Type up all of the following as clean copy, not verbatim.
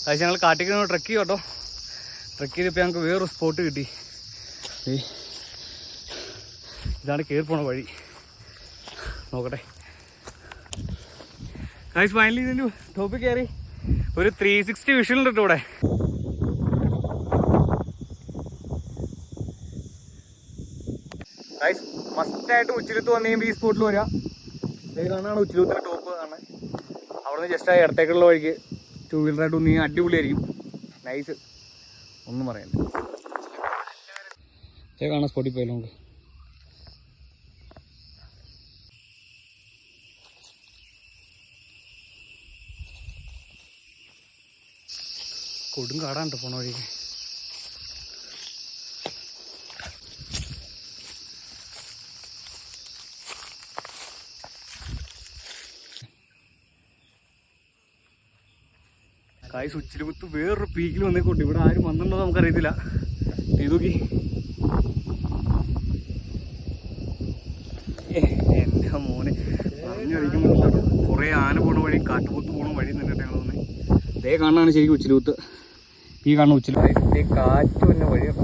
അത് ഞങ്ങൾ കാട്ടിക്ക് ട്രെക്ക് ചെയ്യും കേട്ടോ. ട്രെക്ക് ചെയ്തപ്പോൾ ഞങ്ങൾക്ക് വേറൊരു സ്പോട്ട് കിട്ടി. ഇതാണ് കയറി പോണ വഴി. നോക്കട്ടെ ഗൈസ്, ഫൈനലി ഇതിൻ്റെ ടോപ്പിൽ കയറി. ഒരു 360 വിഷ്വൽ ഉണ്ട് കേട്ടോ ഇവിടെ. ഗൈസ്, മസ്റ്റായിട്ട് ഉച്ചിലത്ത് വന്നു കഴിയുമ്പോൾ ഈ സ്പോട്ടിൽ വരിക. കാണാണ് ഉച്ചിലത്തിൻ്റെ ടോപ്പ് കാണാൻ. അവിടെ നിന്ന് ജസ്റ്റ് ആ ഇടത്തേക്കുള്ള വഴിക്ക് 2 വീലറായിട്ട് ഒന്ന് അടിപൊളിയായിരിക്കും. നൈസ്, ഒന്നും പറയാനില്ല. കാണാൻ സ്പോട്ടിൽ പോയാലും നമുക്ക് കൊടും കാടാണ്ട് പോണ വഴിക്ക്. കായ് ഉച്ചിലുകുത്ത് വേറൊരു പീക്കിൽ വന്നേക്കോട്ടെ. ഇവിടെ ആരും വന്നിട്ടുണ്ടോ നമുക്കറിയത്തില്ല. ഇതൊക്കെ എൻ്റെ മോനെ പറഞ്ഞു കഴിക്കുമ്പോൾ കുറേ ആന പോണ വഴി, കാട്ടുപോത്ത് പോണ വഴി തന്നെ ഞങ്ങൾ വന്നേ. ഇതേ കാണാനാണ് ശരിക്കും ഉച്ചിലുകുത്ത്. ഈ കാണുന്ന ഉച്ചിലുകുത്ത് കാറ്റ് വന്ന വഴിയാണ്.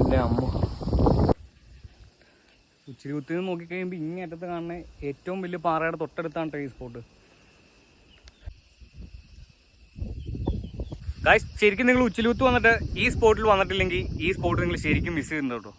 എൻ്റെ അമ്മ, ഉച്ചിലുകുത്ത് നിന്ന് നോക്കിക്കഴിയുമ്പോൾ ഇങ്ങേറ്റത്ത് കാണുന്ന ഏറ്റവും വലിയ പാറയുടെ തൊട്ടടുത്താണ് ഈ സ്പോട്ട്. ഗൈസ്, ശരിക്കും നിങ്ങൾ ഉച്ചിലുകുത്ത് വന്നിട്ട് ഈ സ്പോട്ടിൽ വന്നിട്ടില്ലെങ്കിൽ ഈ സ്പോട്ട് നിങ്ങൾ ശരിക്കും മിസ് ചെയ്യുന്നുണ്ട് കേട്ടോ.